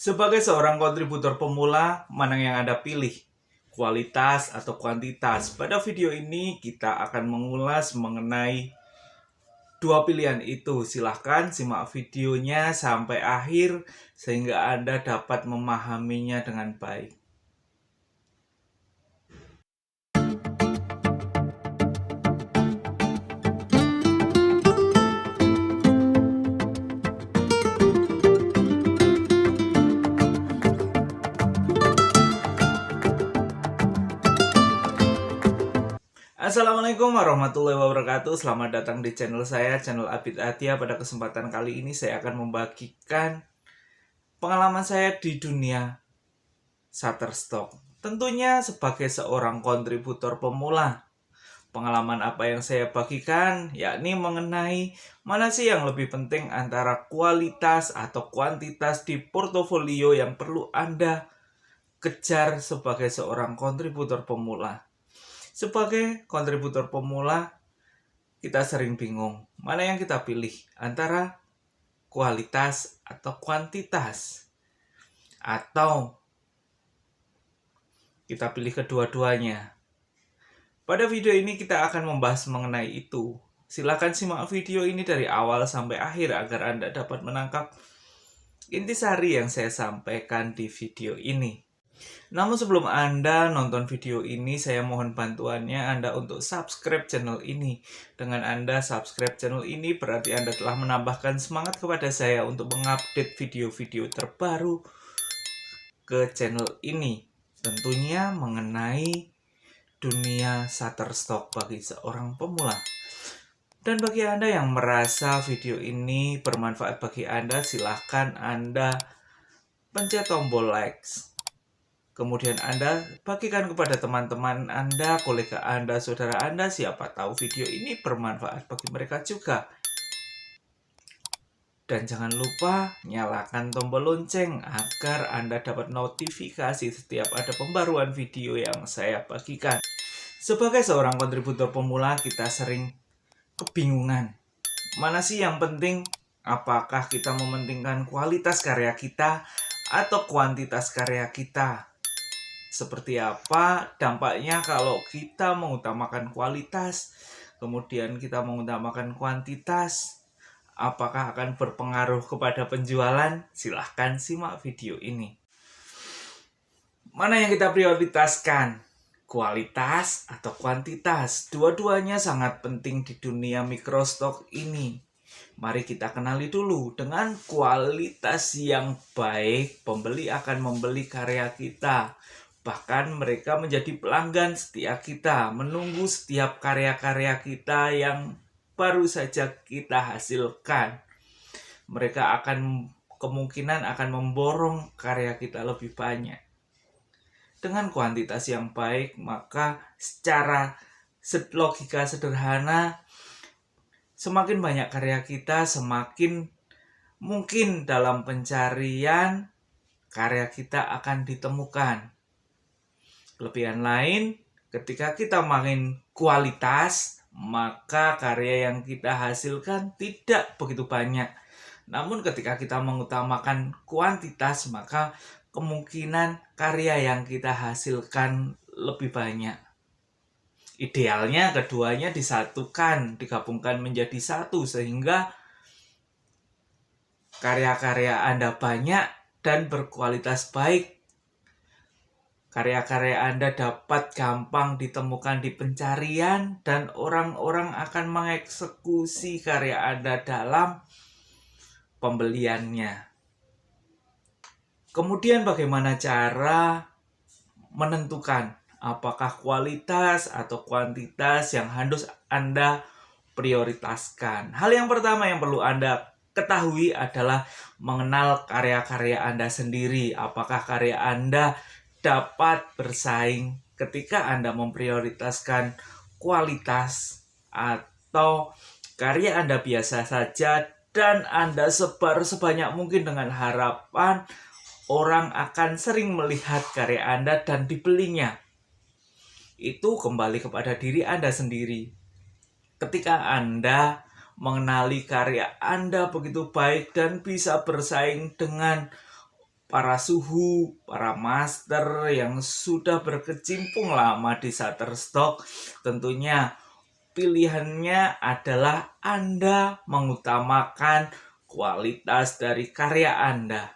Sebagai seorang kontributor pemula, mana yang Anda pilih? Kualitas atau kuantitas? Pada video ini kita akan mengulas mengenai dua pilihan itu. Silahkan simak videonya sampai akhir sehingga Anda dapat memahaminya dengan baik. Assalamualaikum warahmatullahi wabarakatuh. Selamat datang di channel saya, channel Abid Atia. Pada kesempatan kali ini saya akan membagikan pengalaman saya di dunia Shutterstock. Tentunya sebagai seorang kontributor pemula. Pengalaman apa yang saya bagikan yakni mengenai mana sih yang lebih penting antara kualitas atau kuantitas di portofolio yang perlu Anda kejar sebagai seorang kontributor pemula. Sebagai kontributor pemula, kita sering bingung mana yang kita pilih antara kualitas atau kuantitas, atau kita pilih kedua-duanya. Pada video ini kita akan membahas mengenai itu. Silakan simak video ini dari awal sampai akhir agar Anda dapat menangkap intisari yang saya sampaikan di video ini. Namun sebelum Anda nonton video ini, saya mohon bantuannya Anda untuk subscribe channel ini. Dengan Anda subscribe channel ini, berarti Anda telah menambahkan semangat kepada saya untuk mengupdate video-video terbaru ke channel ini. Tentunya mengenai dunia Shutterstock bagi seorang pemula. Dan bagi Anda yang merasa video ini bermanfaat bagi Anda, silahkan Anda pencet tombol like. Kemudian Anda bagikan kepada teman-teman Anda, kolega Anda, saudara Anda, siapa tahu video ini bermanfaat bagi mereka juga. Dan jangan lupa nyalakan tombol lonceng agar Anda dapat notifikasi setiap ada pembaruan video yang saya bagikan. Sebagai seorang kontributor pemula, kita sering kebingungan. Mana sih yang penting? Apakah kita mementingkan kualitas karya kita atau kuantitas karya kita? Seperti apa dampaknya kalau kita mengutamakan kualitas, kemudian kita mengutamakan kuantitas? Apakah akan berpengaruh kepada penjualan? Silahkan simak video ini. Mana yang kita prioritaskan? Kualitas atau kuantitas? Dua-duanya sangat penting di dunia microstock ini. Mari kita kenali dulu. Dengan kualitas yang baik, pembeli akan membeli karya kita. Bahkan mereka menjadi pelanggan setia kita, menunggu setiap karya-karya kita yang baru saja kita hasilkan. Mereka akan kemungkinan akan memborong karya kita lebih banyak. Dengan kuantitas yang baik, maka secara logika sederhana, semakin banyak karya kita, semakin mungkin dalam pencarian karya kita akan ditemukan. Kelebihan lain, ketika kita makin kualitas, maka karya yang kita hasilkan tidak begitu banyak. Namun ketika kita mengutamakan kuantitas, maka kemungkinan karya yang kita hasilkan lebih banyak. Idealnya keduanya disatukan, digabungkan menjadi satu, sehingga karya-karya Anda banyak dan berkualitas baik. Karya-karya Anda dapat gampang ditemukan di pencarian dan orang-orang akan mengeksekusi karya Anda dalam pembeliannya. Kemudian bagaimana cara menentukan apakah kualitas atau kuantitas yang harus Anda prioritaskan? Hal yang pertama yang perlu Anda ketahui adalah mengenal karya-karya Anda sendiri. Apakah karya Anda dapat bersaing ketika Anda memprioritaskan kualitas, atau karya Anda biasa saja dan Anda sebar sebanyak mungkin dengan harapan orang akan sering melihat karya Anda dan dibelinya. Itu kembali kepada diri Anda sendiri. Ketika Anda mengenali karya Anda begitu baik dan bisa bersaing dengan para suhu, para master yang sudah berkecimpung lama di Shutterstock, tentunya pilihannya adalah Anda mengutamakan kualitas dari karya Anda.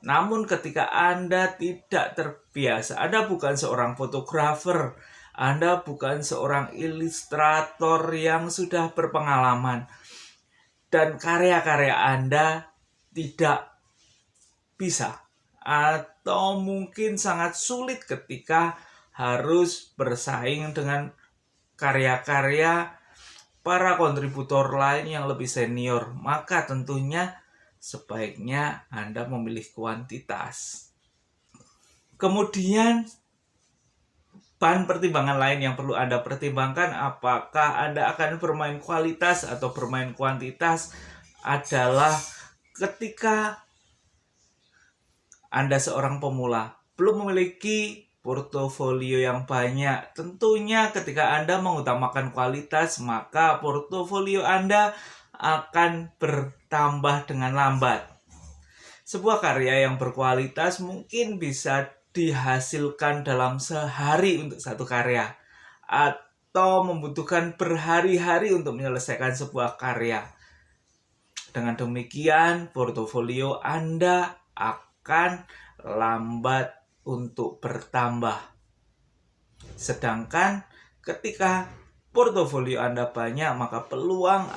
Namun ketika Anda tidak terbiasa, Anda bukan seorang fotografer, Anda bukan seorang ilustrator yang sudah berpengalaman, dan karya-karya Anda tidak bisa atau mungkin sangat sulit ketika harus bersaing dengan karya-karya para kontributor lain yang lebih senior, maka tentunya sebaiknya Anda memilih kuantitas. Kemudian bahan pertimbangan lain yang perlu Anda pertimbangkan apakah Anda akan bermain kualitas atau bermain kuantitas adalah ketika Anda seorang pemula, belum memiliki portofolio yang banyak. Tentunya ketika Anda mengutamakan kualitas, maka portofolio Anda akan bertambah dengan lambat. Sebuah karya yang berkualitas mungkin bisa dihasilkan dalam sehari untuk satu karya, atau membutuhkan berhari-hari untuk menyelesaikan sebuah karya. Dengan demikian, portofolio Anda akan lambat untuk bertambah. Sedangkan ketika portofolio Anda banyak, maka peluang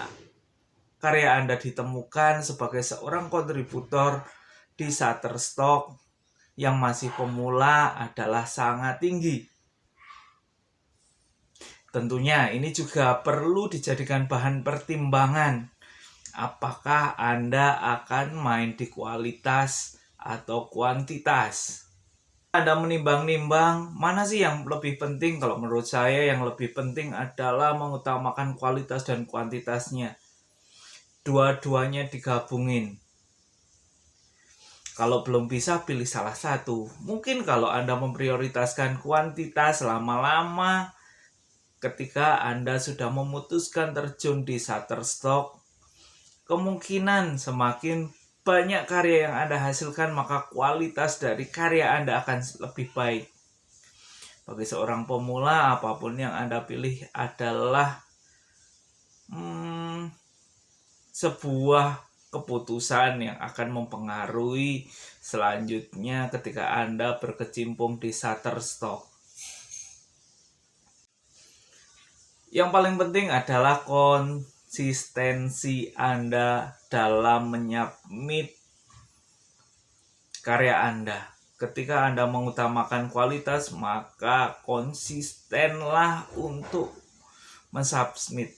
karya Anda ditemukan sebagai seorang kontributor di Shutterstock yang masih pemula adalah sangat tinggi. Tentunya ini juga perlu dijadikan bahan pertimbangan. Apakah Anda akan main di kualitas atau kuantitas? Anda menimbang-nimbang mana sih yang lebih penting? Kalau menurut saya yang lebih penting adalah mengutamakan kualitas dan kuantitasnya. Dua-duanya digabungin. Kalau belum bisa, pilih salah satu. Mungkin kalau Anda memprioritaskan kuantitas lama-lama, ketika Anda sudah memutuskan terjun di Shutterstock, kemungkinan semakin banyak karya yang Anda hasilkan, maka kualitas dari karya Anda akan lebih baik. Bagi seorang pemula, apapun yang Anda pilih adalah sebuah keputusan yang akan mempengaruhi selanjutnya ketika Anda berkecimpung di Shutterstock. Yang paling penting adalah konsistensi Anda dalam menyubmit karya Anda. Ketika Anda mengutamakan kualitas, maka konsistenlah untuk mensubmit.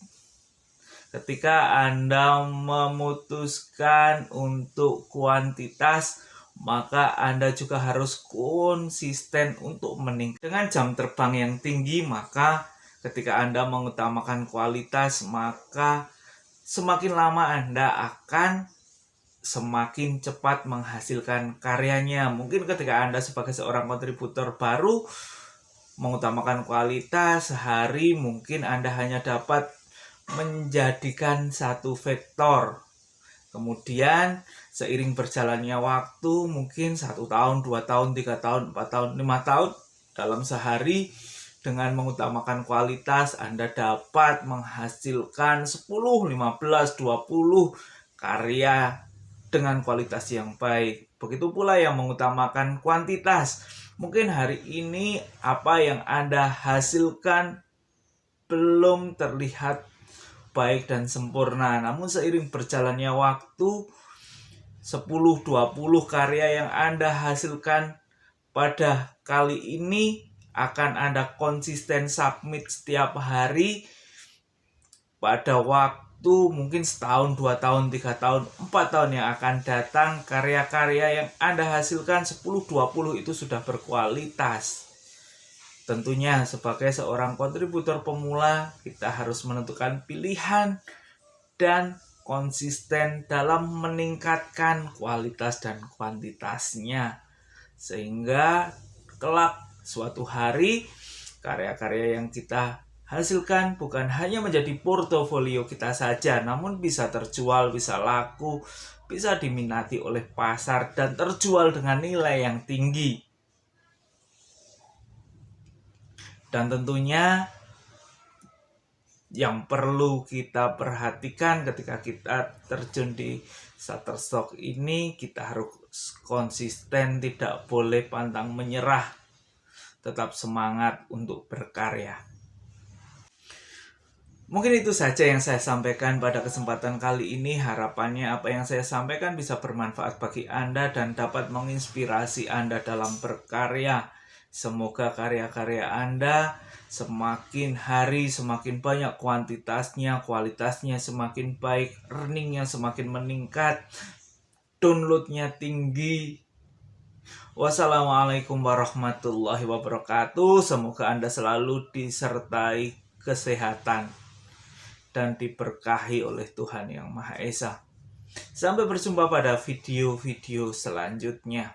Ketika Anda memutuskan untuk kuantitas, maka Anda juga harus konsisten untuk meningkat. Dengan jam terbang yang tinggi, maka ketika Anda mengutamakan kualitas, maka semakin lama Anda akan semakin cepat menghasilkan karyanya. Mungkin ketika Anda sebagai seorang kontributor baru mengutamakan kualitas, sehari mungkin Anda hanya dapat menjadikan satu vektor. Kemudian seiring berjalannya waktu, mungkin 1 tahun, 2 tahun, 3 tahun, 4 tahun, 5 tahun, dalam sehari dengan mengutamakan kualitas Anda dapat menghasilkan 10, 15, 20 karya dengan kualitas yang baik. Begitu pula yang mengutamakan kuantitas. Mungkin hari ini apa yang Anda hasilkan belum terlihat baik dan sempurna, namun seiring berjalannya waktu, 10-20 karya yang Anda hasilkan pada kali ini akan Anda konsisten submit setiap hari. Pada waktu mungkin setahun, 2 tahun, 3 tahun, 4 tahun yang akan datang, karya-karya yang Anda hasilkan 10-20 itu sudah berkualitas. Tentunya sebagai seorang kontributor pemula, kita harus menentukan pilihan dan konsisten dalam meningkatkan kualitas dan kuantitasnya. Sehingga kelak suatu hari karya-karya yang kita hasilkan bukan hanya menjadi portofolio kita saja, namun bisa terjual, bisa laku, bisa diminati oleh pasar dan terjual dengan nilai yang tinggi. Dan tentunya yang perlu kita perhatikan ketika kita terjun di Shutterstock ini, kita harus konsisten, tidak boleh pantang menyerah, tetap semangat untuk berkarya. Mungkin itu saja yang saya sampaikan pada kesempatan kali ini. Harapannya apa yang saya sampaikan bisa bermanfaat bagi Anda dan dapat menginspirasi Anda dalam berkarya. Semoga karya-karya Anda semakin hari semakin banyak kuantitasnya, kualitasnya semakin baik, earningnya semakin meningkat, downloadnya tinggi. Wassalamualaikum warahmatullahi wabarakatuh. Semoga Anda selalu disertai kesehatan dan diberkahi oleh Tuhan Yang Maha Esa. Sampai berjumpa pada video-video selanjutnya.